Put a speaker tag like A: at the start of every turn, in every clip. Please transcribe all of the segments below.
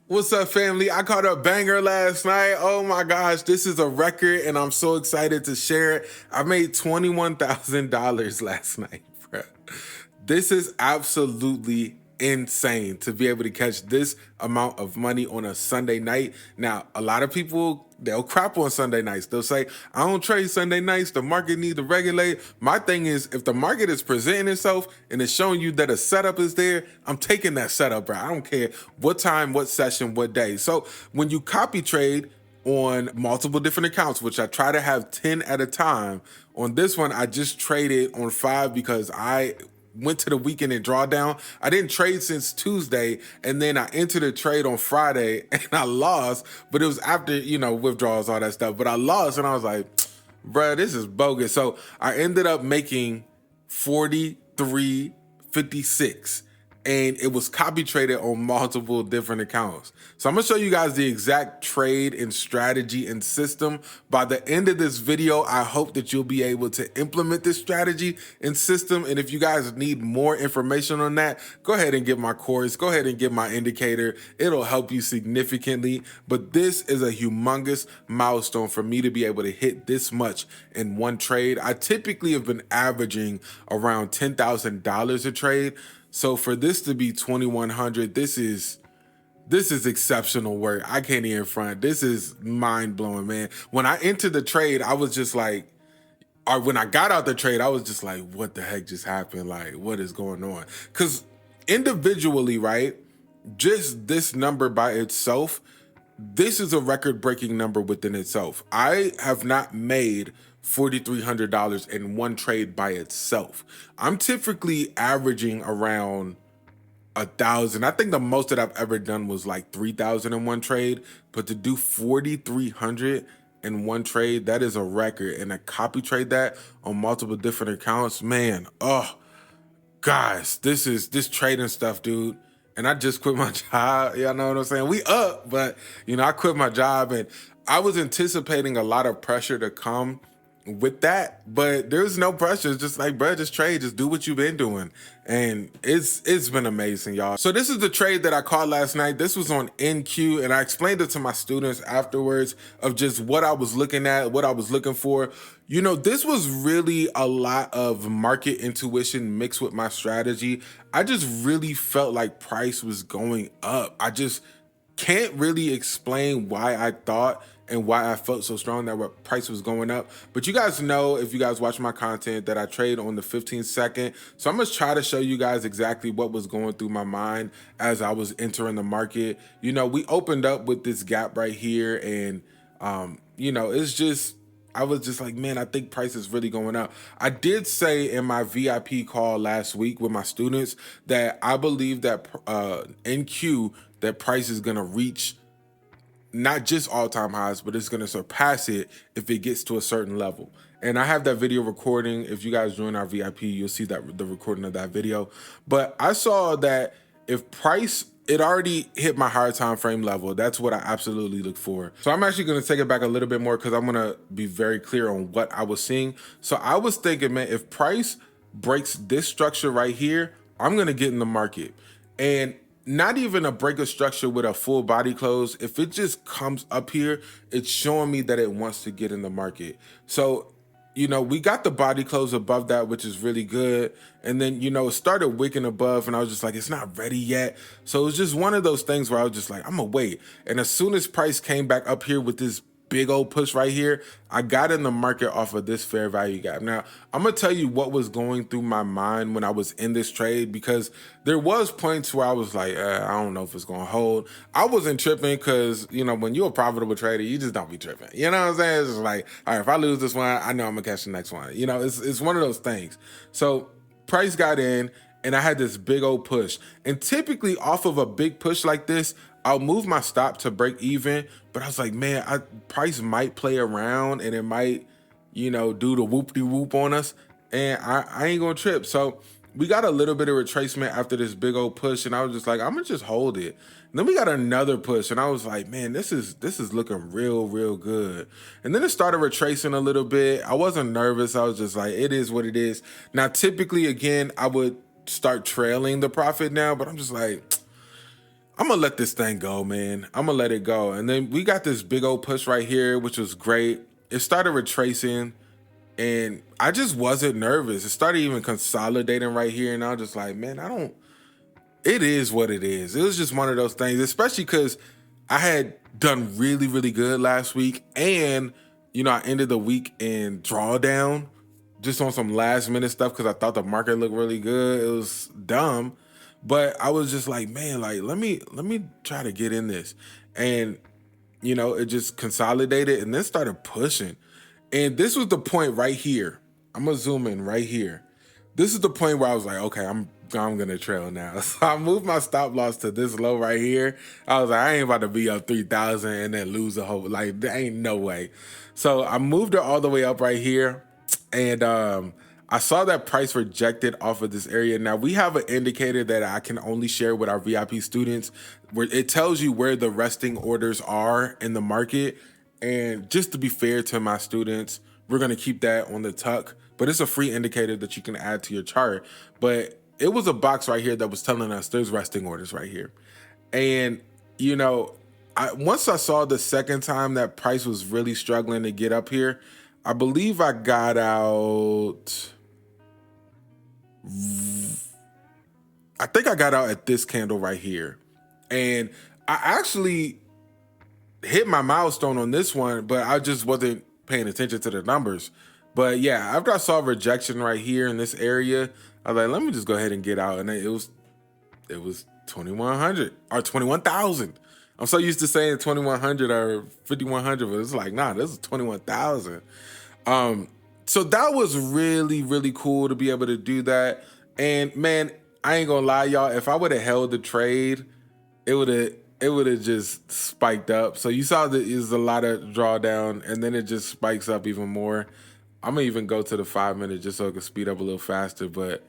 A: What's up, family? I caught a banger last night. Oh my gosh, this is a record, and I'm so excited to share it. I made $21,000 last night, bro. This is absolutely insane to be able to catch this amount of money on a Sunday night. Now, a lot of people, they'll crap on Sunday nights. They'll say, I don't trade Sunday nights. The market needs to regulate. My thing is, if the market is presenting itself and it's showing you that a setup is there, I'm taking that setup, bro. I don't care what time, what session, what day. So when you copy trade on multiple different accounts, which I try to have 10 at a time, on this one, I just traded on 5 because I went to the weekend and drawdown. I didn't trade since Tuesday, and then I entered a trade on Friday and I lost, but it was after, withdrawals, all that stuff. But I lost and I was like, bruh, this is bogus. So I ended up making 43.56. And it was copy traded on multiple different accounts. So I'm gonna show you guys the exact trade and strategy and system. By the end of this video, I hope that you'll be able to implement this strategy and system. And if you guys need more information on that, go ahead and get my course, go ahead and get my indicator. It'll help you significantly. But this is a humongous milestone for me to be able to hit this much in one trade. I typically have been averaging around $10,000 a trade. So for this to be 2,100, this is exceptional work. I can't even front. This is mind blowing, man. When I entered the trade, I was just like, or when I got out the trade, I was just like, what the heck just happened? Like, what is going on? Because individually, right, just this number by itself, this is a record-breaking number within itself. I have not made $4,300 in one trade by itself. I'm typically averaging around 1,000. I think the most that I've ever done was like 3,000 in one trade, but to do 4,300 in one trade, that is a record. And I copy trade that on multiple different accounts, man. Oh, guys, this trading stuff, dude. And I just quit my job. Y'all know what I'm saying? We up, but I quit my job and I was anticipating a lot of pressure to come with that, but there's no pressure. It's just like, bro, just trade, just do what you've been doing. And it's been amazing, y'all. So this is the trade that I caught last night. This was on NQ, and I explained it to my students afterwards of just what I was looking at, what I was looking for. This was really a lot of market intuition mixed with my strategy. I just really felt like price was going up. I just can't really explain why I thought and why I felt so strong that price was going up. But you guys know, if you guys watch my content, that I trade on the 15-second. So I'm gonna try to show you guys exactly what was going through my mind as I was entering the market. We opened up with this gap right here, and it's just, I was just like, man, I think price is really going up. I did say in my VIP call last week with my students that I believe that NQ, that price is gonna reach not just all-time highs, but it's gonna surpass it if it gets to a certain level. And I have that video recording. If you guys join our VIP, you'll see that the recording of that video. But I saw that if price, it already hit my higher time frame level. That's what I absolutely look for. So I'm actually gonna take it back a little bit more because I'm gonna be very clear on what I was seeing. So I was thinking, man, if price breaks this structure right here, I'm gonna get in the market. And not even a break of structure with a full body close. If it just comes up here, it's showing me that it wants to get in the market. So, we got the body close above that, which is really good. And then, it started wicking above and I was just like, it's not ready yet. So it was just one of those things where I was just like, I'm gonna wait. And as soon as price came back up here with this big old push right here, I got in the market off of this fair value gap. Now, I'm gonna tell you what was going through my mind when I was in this trade, because there was points where I was like, I don't know if it's gonna hold. I wasn't tripping because, when you're a profitable trader, you just don't be tripping. You know what I'm saying? It's just like, all right, if I lose this one, I know I'm gonna catch the next one. It's one of those things. So price got in and I had this big old push. And typically off of a big push like this, I'll move my stop to break even, but I was like, man, price might play around and it might, do the whoop-de-whoop on us, and I ain't gonna trip. So we got a little bit of retracement after this big old push, and I was just like, I'm gonna just hold it. And then we got another push, and I was like, man, this is looking real good. And then it started retracing a little bit. I wasn't nervous. I was just like, it is what it is. Now, typically, again, I would start trailing the profit now, but I'm just like, I'm gonna let this thing go, man. I'm gonna let it go. And then we got this big old push right here, which was great. It started retracing and I just wasn't nervous. It started even consolidating right here. And I was just like, man, it is what it is. It was just one of those things, especially because I had done really, really good last week. And, I ended the week in drawdown just on some last minute stuff because I thought the market looked really good. It was dumb. But I was just like, man, like let me try to get in this. And it just consolidated and then started pushing. And this was the point right here. I'm gonna zoom in right here. This is the point where I was like, okay, I'm gonna trail now. So I moved my stop loss to this low right here. I was like, I ain't about to be up 3,000 and then lose a whole, like, there ain't no way. So I moved it all the way up right here. And I saw that price rejected off of this area. Now we have an indicator that I can only share with our VIP students where it tells you where the resting orders are in the market. And just to be fair to my students, we're gonna keep that on the tuck, but it's a free indicator that you can add to your chart. But it was a box right here that was telling us there's resting orders right here. And once I saw the second time that price was really struggling to get up here, I believe I got out. I think I got out at this candle right here. And I actually hit my milestone on this one, but I just wasn't paying attention to the numbers. But yeah, after I saw rejection right here in this area, I was like, let me just go ahead and get out. And it was 2,100 or 21,000. I'm so used to saying 2,100 or 5,100, but it's like, nah, this is 21,000. So that was really, really cool to be able to do that. And man, I ain't gonna lie, y'all, if I would have held the trade, it would have just spiked up. So you saw that there's a lot of drawdown and then it just spikes up even more. I'm gonna even go to the 5 minute just so it can speed up a little faster, but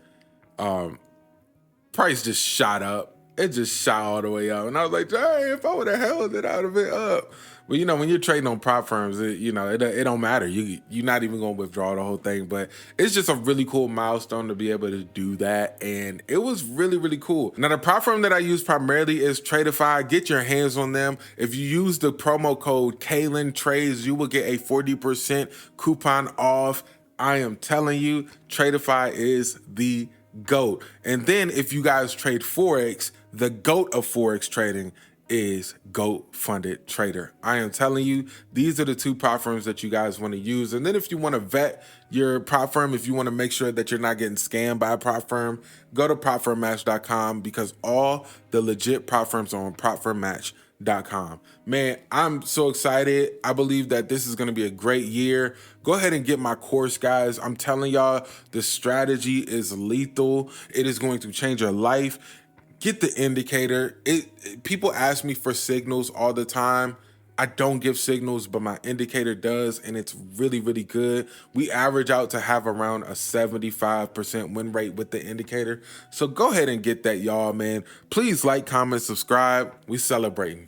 A: price just shot up. It just shot all the way up. And I was like, dang, if I would have held it, I would have been up. But when you're trading on prop firms, it don't matter. You're not even gonna withdraw the whole thing. But it's just a really cool milestone to be able to do that. And it was really, really cool. Now the prop firm that I use primarily is Tradeify. Get your hands on them. If you use the promo code Kalin Trades, you will get a 40% coupon off. I am telling you, Tradeify is the GOAT. And then if you guys trade Forex, the GOAT of Forex trading is GOAT Funded Trader. I am telling you, these are the two prop firms that you guys want to use. And then if you want to vet your prop firm, if you want to make sure that you're not getting scammed by a prop firm, go to propfirmmatch.com because all the legit prop firms are on propfirmmatch.com. Man, I'm so excited. I believe that this is going to be a great year. Go ahead and get my course, guys. I'm telling y'all, the strategy is lethal. It is going to change your life. Get the indicator. People ask me for signals all the time. I don't give signals, but my indicator does, and it's really, really good. We average out to have around a 75% win rate with the indicator. So go ahead and get that, y'all, man. Please like, comment, subscribe. We celebrating.